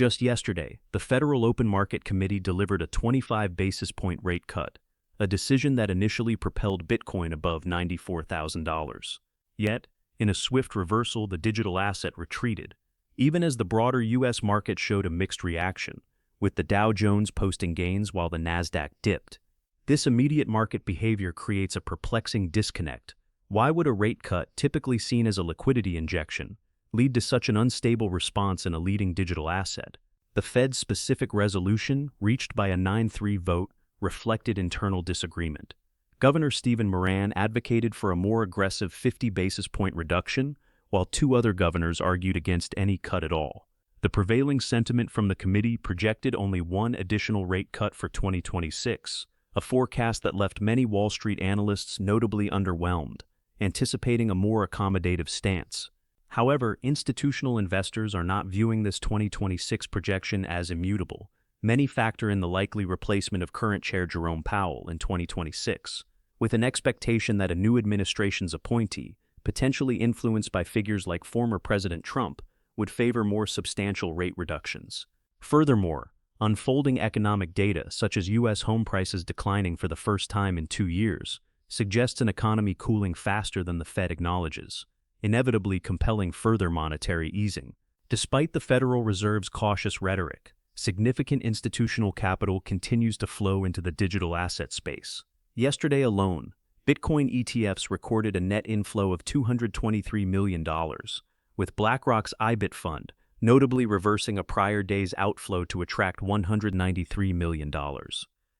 Just yesterday, the Federal Open Market Committee delivered a 25 basis point rate cut, a decision that initially propelled Bitcoin above $94,000. Yet, in a swift reversal, the digital asset retreated, even as the broader U.S. market showed a mixed reaction, with the Dow Jones posting gains while the Nasdaq dipped. This immediate market behavior creates a perplexing disconnect. Why would a rate cut, typically seen as a liquidity injection, lead to such an unstable response in a leading digital asset? The Fed's specific resolution, reached by a 9-3 vote, reflected internal disagreement. Governor Stephen Moran advocated for a more aggressive 50 basis point reduction, while two other governors argued against any cut at all. The prevailing sentiment from the committee projected only one additional rate cut for 2026, a forecast that left many Wall Street analysts notably underwhelmed, anticipating a more accommodative stance. However, institutional investors are not viewing this 2026 projection as immutable. Many factor in the likely replacement of current Chair Jerome Powell in 2026, with an expectation that a new administration's appointee, potentially influenced by figures like former President Trump, would favor more substantial rate reductions. Furthermore, unfolding economic data, such as U.S. home prices declining for the first time in 2 years, suggests an economy cooling faster than the Fed acknowledges, inevitably compelling further monetary easing. Despite the Federal Reserve's cautious rhetoric, significant institutional capital continues to flow into the digital asset space. Yesterday alone, Bitcoin ETFs recorded a net inflow of $223 million, with BlackRock's IBIT fund notably reversing a prior day's outflow to attract $193 million.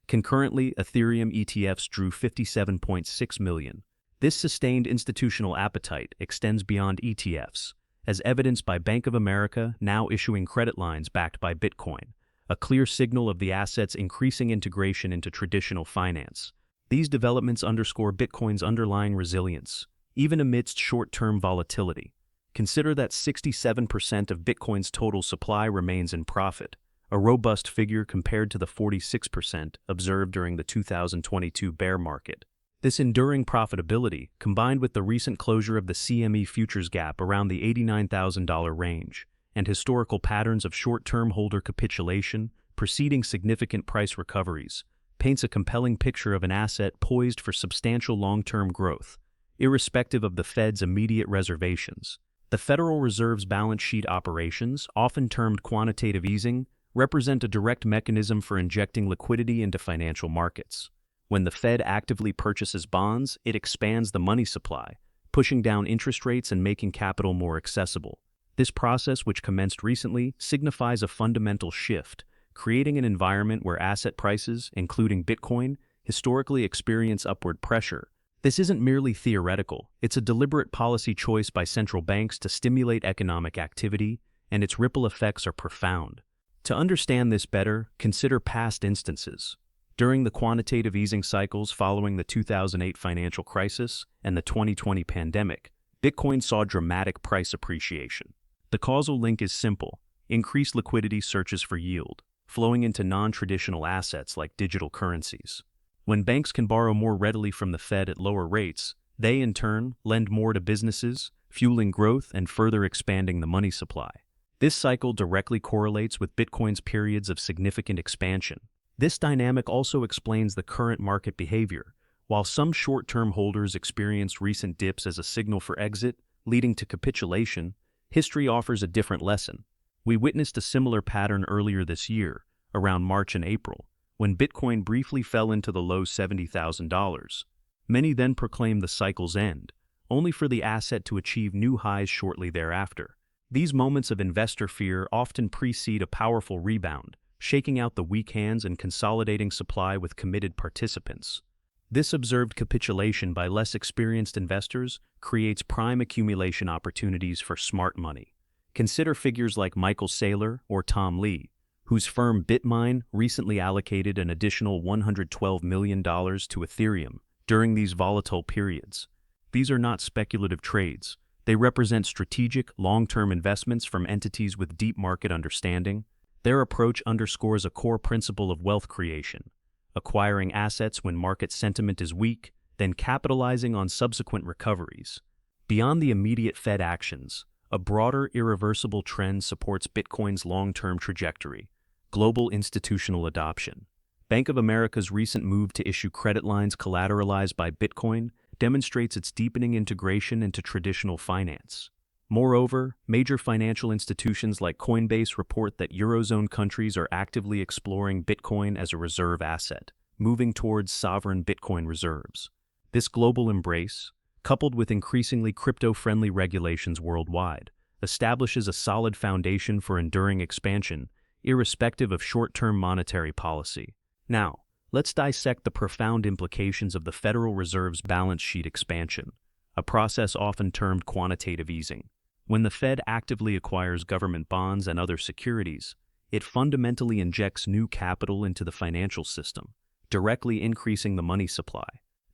Concurrently, Ethereum ETFs drew $57.6 million. This sustained institutional appetite extends beyond ETFs, as evidenced by Bank of America now issuing credit lines backed by Bitcoin, a clear signal of the asset's increasing integration into traditional finance. These developments underscore Bitcoin's underlying resilience, even amidst short-term volatility. Consider that 67% of Bitcoin's total supply remains in profit, a robust figure compared to the 46% observed during the 2022 bear market. This enduring profitability, combined with the recent closure of the CME futures gap around the $89,000 range, and historical patterns of short-term holder capitulation preceding significant price recoveries, paints a compelling picture of an asset poised for substantial long-term growth, irrespective of the Fed's immediate reservations. The Federal Reserve's balance sheet operations, often termed quantitative easing, represent a direct mechanism for injecting liquidity into financial markets. When the Fed actively purchases bonds, it expands the money supply, pushing down interest rates and making capital more accessible. This process, which commenced recently, signifies a fundamental shift, creating an environment where asset prices, including Bitcoin, historically experience upward pressure. This isn't merely theoretical, it's a deliberate policy choice by central banks to stimulate economic activity, and its ripple effects are profound. To understand this better, consider past instances. During the quantitative easing cycles following the 2008 financial crisis and the 2020 pandemic, Bitcoin saw dramatic price appreciation. The causal link is simple: increased liquidity searches for yield, flowing into non-traditional assets like digital currencies. When banks can borrow more readily from the Fed at lower rates, they, in turn, lend more to businesses, fueling growth and further expanding the money supply. This cycle directly correlates with Bitcoin's periods of significant expansion. This dynamic also explains the current market behavior. While some short-term holders experienced recent dips as a signal for exit, leading to capitulation, history offers a different lesson. We witnessed a similar pattern earlier this year, around March and April, when Bitcoin briefly fell into the low $70,000. Many then proclaimed the cycle's end, only for the asset to achieve new highs shortly thereafter. These moments of investor fear often precede a powerful rebound, shaking out the weak hands and consolidating supply with committed participants. This observed capitulation by less experienced investors creates prime accumulation opportunities for smart money. Consider figures like Michael Saylor or Tom Lee, whose firm BitMine recently allocated an additional $112 million to Ethereum during these volatile periods. These are not speculative trades. They represent strategic, long-term investments from entities with deep market understanding. Their approach underscores a core principle of wealth creation: acquiring assets when market sentiment is weak, then capitalizing on subsequent recoveries. Beyond the immediate Fed actions, a broader, irreversible trend supports Bitcoin's long-term trajectory: global institutional adoption. Bank of America's recent move to issue credit lines collateralized by Bitcoin demonstrates its deepening integration into traditional finance. Moreover, major financial institutions like Coinbase report that Eurozone countries are actively exploring Bitcoin as a reserve asset, moving towards sovereign Bitcoin reserves. This global embrace, coupled with increasingly crypto-friendly regulations worldwide, establishes a solid foundation for enduring expansion, irrespective of short-term monetary policy. Now, let's dissect the profound implications of the Federal Reserve's balance sheet expansion, a process often termed quantitative easing. When the Fed actively acquires government bonds and other securities, it fundamentally injects new capital into the financial system, directly increasing the money supply.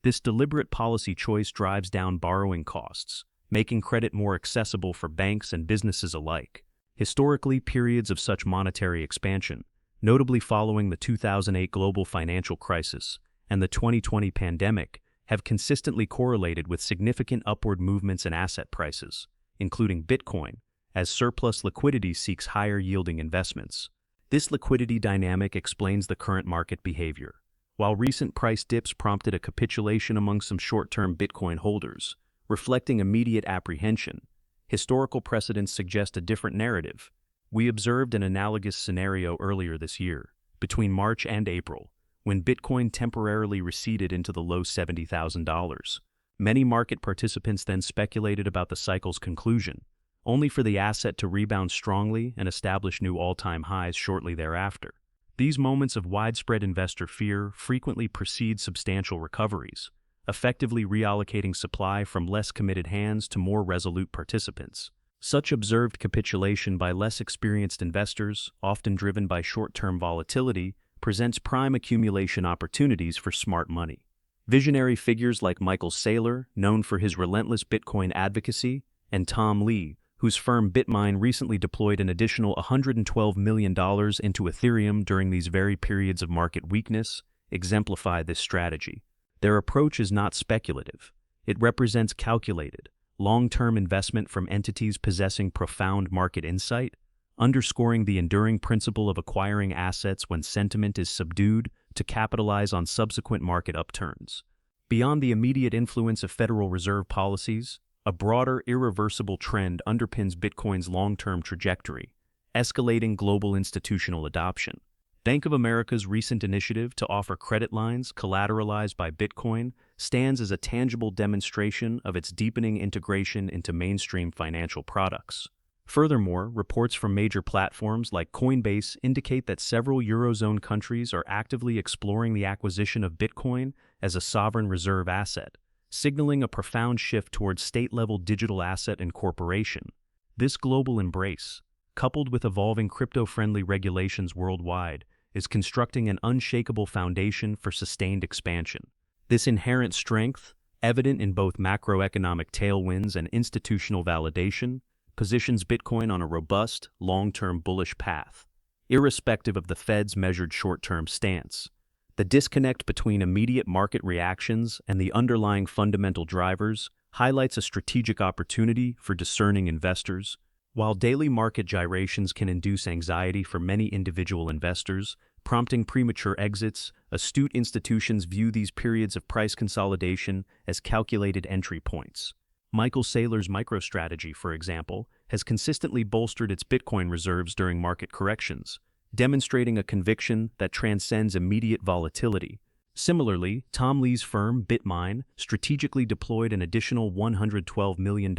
This deliberate policy choice drives down borrowing costs, making credit more accessible for banks and businesses alike. Historically, periods of such monetary expansion, notably following the 2008 global financial crisis and the 2020 pandemic, have consistently correlated with significant upward movements in asset prices, including Bitcoin, as surplus liquidity seeks higher-yielding investments. This liquidity dynamic explains the current market behavior. While recent price dips prompted a capitulation among some short-term Bitcoin holders, reflecting immediate apprehension, historical precedents suggest a different narrative. We observed an analogous scenario earlier this year, between March and April, when Bitcoin temporarily receded into the low $70,000. Many market participants then speculated about the cycle's conclusion, only for the asset to rebound strongly and establish new all-time highs shortly thereafter. These moments of widespread investor fear frequently precede substantial recoveries, effectively reallocating supply from less committed hands to more resolute participants. Such observed capitulation by less experienced investors, often driven by short-term volatility, presents prime accumulation opportunities for smart money. Visionary figures like Michael Saylor, known for his relentless Bitcoin advocacy, and Tom Lee, whose firm BitMine recently deployed an additional $112 million into Ethereum during these very periods of market weakness, exemplify this strategy. Their approach is not speculative. It represents calculated, long-term investment from entities possessing profound market insight, underscoring the enduring principle of acquiring assets when sentiment is subdued to capitalize on subsequent market upturns. Beyond the immediate influence of Federal Reserve policies, a broader, irreversible trend underpins Bitcoin's long-term trajectory: escalating global institutional adoption. Bank of America's recent initiative to offer credit lines collateralized by Bitcoin stands as a tangible demonstration of its deepening integration into mainstream financial products. Furthermore, reports from major platforms like Coinbase indicate that several Eurozone countries are actively exploring the acquisition of Bitcoin as a sovereign reserve asset, signaling a profound shift towards state-level digital asset incorporation. This global embrace, coupled with evolving crypto-friendly regulations worldwide, is constructing an unshakable foundation for sustained expansion. This inherent strength, evident in both macroeconomic tailwinds and institutional validation, positions Bitcoin on a robust, long-term bullish path, irrespective of the Fed's measured short-term stance. The disconnect between immediate market reactions and the underlying fundamental drivers highlights a strategic opportunity for discerning investors. While daily market gyrations can induce anxiety for many individual investors, prompting premature exits, astute institutions view these periods of price consolidation as calculated entry points. Michael Saylor's MicroStrategy, for example, has consistently bolstered its Bitcoin reserves during market corrections, demonstrating a conviction that transcends immediate volatility. Similarly, Tom Lee's firm, BitMine, strategically deployed an additional $112 million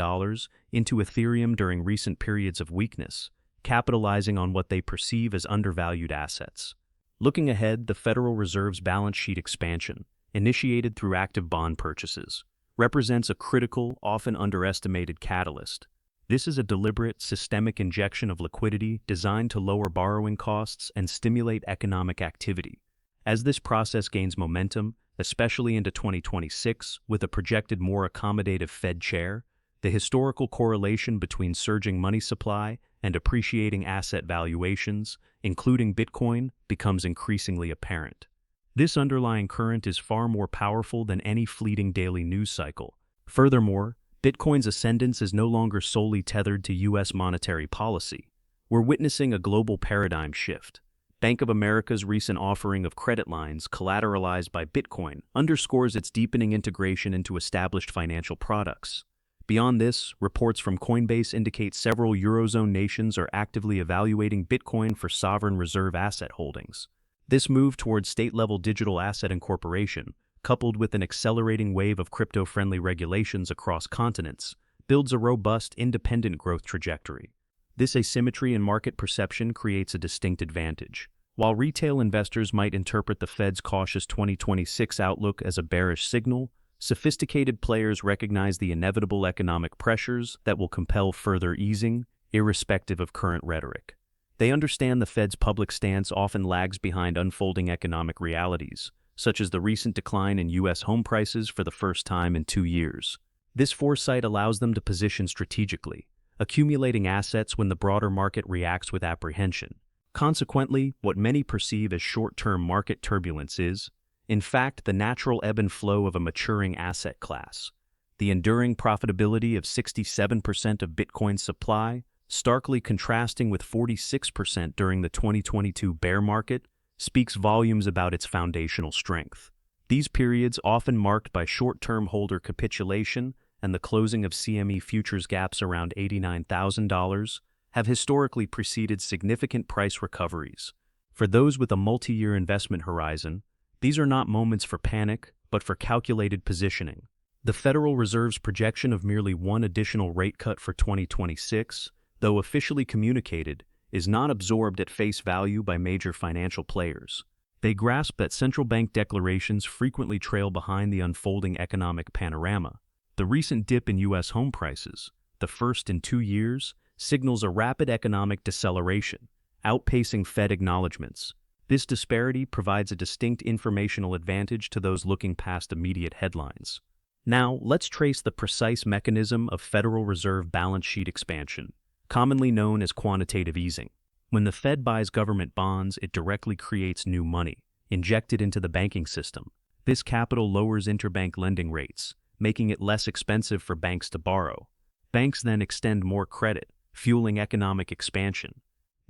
into Ethereum during recent periods of weakness, capitalizing on what they perceive as undervalued assets. Looking ahead, the Federal Reserve's balance sheet expansion, initiated through active bond purchases, represents a critical, often underestimated catalyst. This is a deliberate, systemic injection of liquidity designed to lower borrowing costs and stimulate economic activity. As this process gains momentum, especially into 2026, with a projected more accommodative Fed chair, the historical correlation between surging money supply and appreciating asset valuations, including Bitcoin, becomes increasingly apparent. This underlying current is far more powerful than any fleeting daily news cycle. Furthermore, Bitcoin's ascendance is no longer solely tethered to U.S. monetary policy. We're witnessing a global paradigm shift. Bank of America's recent offering of credit lines collateralized by Bitcoin underscores its deepening integration into established financial products. Beyond this, reports from Coinbase indicate several Eurozone nations are actively evaluating Bitcoin for sovereign reserve asset holdings. This move towards state-level digital asset incorporation, coupled with an accelerating wave of crypto-friendly regulations across continents, builds a robust, independent growth trajectory. This asymmetry in market perception creates a distinct advantage. While retail investors might interpret the Fed's cautious 2026 outlook as a bearish signal, sophisticated players recognize the inevitable economic pressures that will compel further easing, irrespective of current rhetoric. They understand the Fed's public stance often lags behind unfolding economic realities, such as the recent decline in U.S. home prices for the first time in 2 years. This foresight allows them to position strategically, accumulating assets when the broader market reacts with apprehension. Consequently, what many perceive as short-term market turbulence is, in fact, the natural ebb and flow of a maturing asset class. The enduring profitability of 67% of Bitcoin's supply, starkly contrasting with 46% during the 2022 bear market, speaks volumes about its foundational strength. These periods, often marked by short-term holder capitulation and the closing of CME futures gaps around $89,000, have historically preceded significant price recoveries. For those with a multi-year investment horizon, these are not moments for panic, but for calculated positioning. The Federal Reserve's projection of merely one additional rate cut for 2026, though officially communicated, is not absorbed at face value by major financial players. They grasp that central bank declarations frequently trail behind the unfolding economic panorama. The recent dip in U.S. home prices, the first in 2 years, signals a rapid economic deceleration, outpacing Fed acknowledgments. This disparity provides a distinct informational advantage to those looking past immediate headlines. Now, let's trace the precise mechanism of Federal Reserve balance sheet expansion, commonly known as quantitative easing. When the Fed buys government bonds, it directly creates new money, injected into the banking system. This capital lowers interbank lending rates, making it less expensive for banks to borrow. Banks then extend more credit, fueling economic expansion.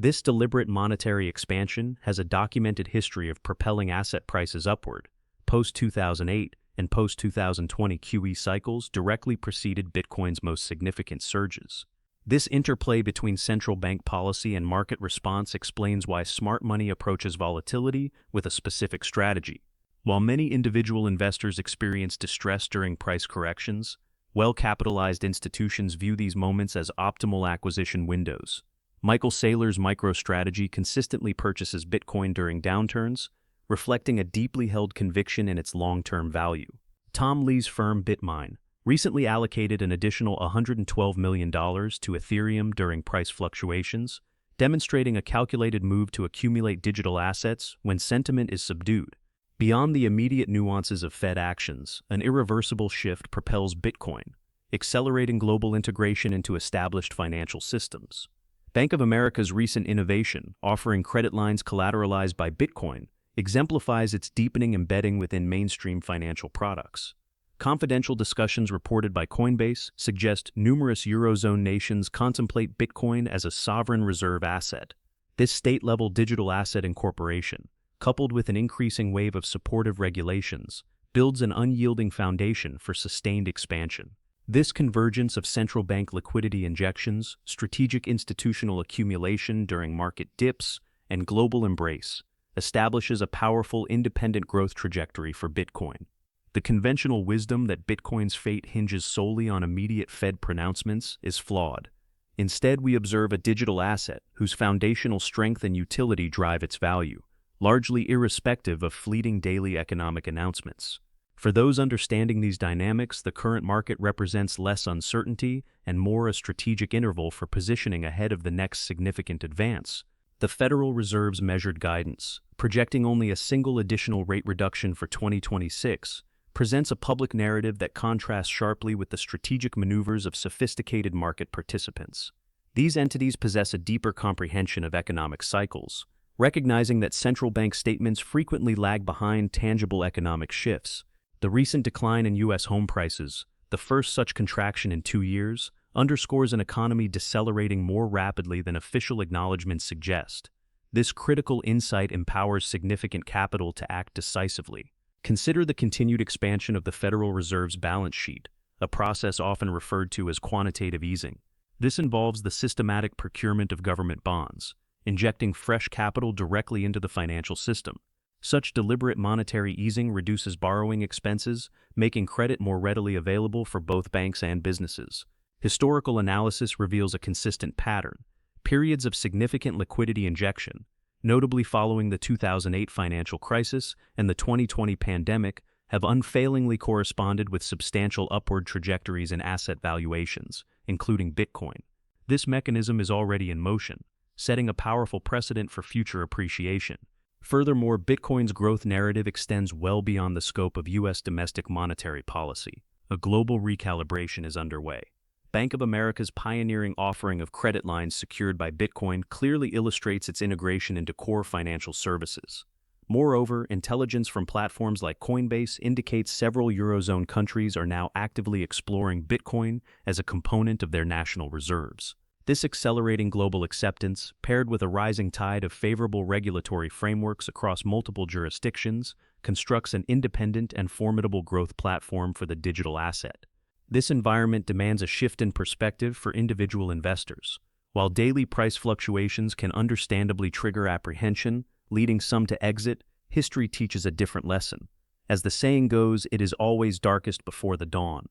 This deliberate monetary expansion has a documented history of propelling asset prices upward. Post-2008 and post-2020 QE cycles directly preceded Bitcoin's most significant surges. This interplay between central bank policy and market response explains why smart money approaches volatility with a specific strategy. While many individual investors experience distress during price corrections, well-capitalized institutions view these moments as optimal acquisition windows. Michael Saylor's MicroStrategy consistently purchases Bitcoin during downturns, reflecting a deeply held conviction in its long-term value. Tom Lee's firm BitMine recently allocated an additional $112 million to Ethereum during price fluctuations, demonstrating a calculated move to accumulate digital assets when sentiment is subdued. Beyond the immediate nuances of Fed actions, an irreversible shift propels Bitcoin, accelerating global integration into established financial systems. Bank of America's recent innovation, offering credit lines collateralized by Bitcoin, exemplifies its deepening embedding within mainstream financial products. Confidential discussions reported by Coinbase suggest numerous Eurozone nations contemplate Bitcoin as a sovereign reserve asset. This state-level digital asset incorporation, coupled with an increasing wave of supportive regulations, builds an unyielding foundation for sustained expansion. This convergence of central bank liquidity injections, strategic institutional accumulation during market dips, and global embrace establishes a powerful independent growth trajectory for Bitcoin. The conventional wisdom that Bitcoin's fate hinges solely on immediate Fed pronouncements is flawed. Instead, we observe a digital asset whose foundational strength and utility drive its value, largely irrespective of fleeting daily economic announcements. For those understanding these dynamics, the current market represents less uncertainty and more a strategic interval for positioning ahead of the next significant advance. The Federal Reserve's measured guidance, projecting only a single additional rate reduction for 2026, presents a public narrative that contrasts sharply with the strategic maneuvers of sophisticated market participants. These entities possess a deeper comprehension of economic cycles, recognizing that central bank statements frequently lag behind tangible economic shifts. The recent decline in U.S. home prices, The first such contraction in 2 years underscores an economy decelerating more rapidly than official acknowledgments suggest. This critical insight empowers significant capital to act decisively. Consider the continued expansion of the Federal Reserve's balance sheet, a process often referred to as quantitative easing. This involves the systematic procurement of government bonds, injecting fresh capital directly into the financial system. Such deliberate monetary easing reduces borrowing expenses, making credit more readily available for both banks and businesses. Historical analysis reveals a consistent pattern. Periods of significant liquidity injection, notably following the 2008 financial crisis and the 2020 pandemic, have unfailingly corresponded with substantial upward trajectories in asset valuations, including Bitcoin. This mechanism is already in motion, setting a powerful precedent for future appreciation. Furthermore, Bitcoin's growth narrative extends well beyond the scope of U.S. domestic monetary policy. A global recalibration is underway. Bank of America's pioneering offering of credit lines secured by Bitcoin clearly illustrates its integration into core financial services. Moreover, intelligence from platforms like Coinbase indicates several Eurozone countries are now actively exploring Bitcoin as a component of their national reserves. This accelerating global acceptance, paired with a rising tide of favorable regulatory frameworks across multiple jurisdictions, constructs an independent and formidable growth platform for the digital asset. This environment demands a shift in perspective for individual investors. While daily price fluctuations can understandably trigger apprehension, leading some to exit, history teaches a different lesson. As the saying goes, it is always darkest before the dawn.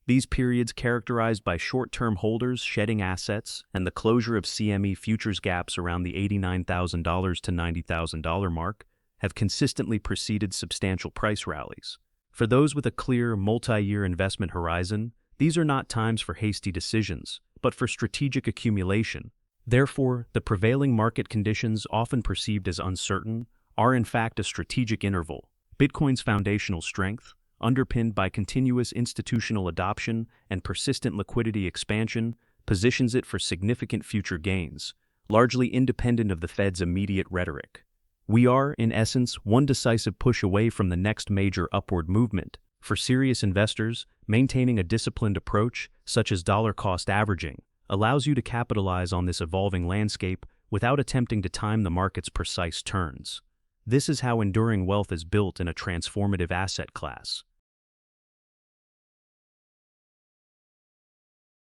These periods, characterized by short-term holders shedding assets and the closure of CME futures gaps around the $89,000 to $90,000 mark, have consistently preceded substantial price rallies. For those with a clear, multi-year investment horizon, these are not times for hasty decisions, but for strategic accumulation. Therefore, the prevailing market conditions, often perceived as uncertain, are in fact a strategic interval. Bitcoin's foundational strength, underpinned by continuous institutional adoption and persistent liquidity expansion, positions it for significant future gains, largely independent of the Fed's immediate rhetoric. We are, in essence, one decisive push away from the next major upward movement. For serious investors, maintaining a disciplined approach, such as dollar-cost averaging, allows you to capitalize on this evolving landscape without attempting to time the market's precise turns. This is how enduring wealth is built in a transformative asset class.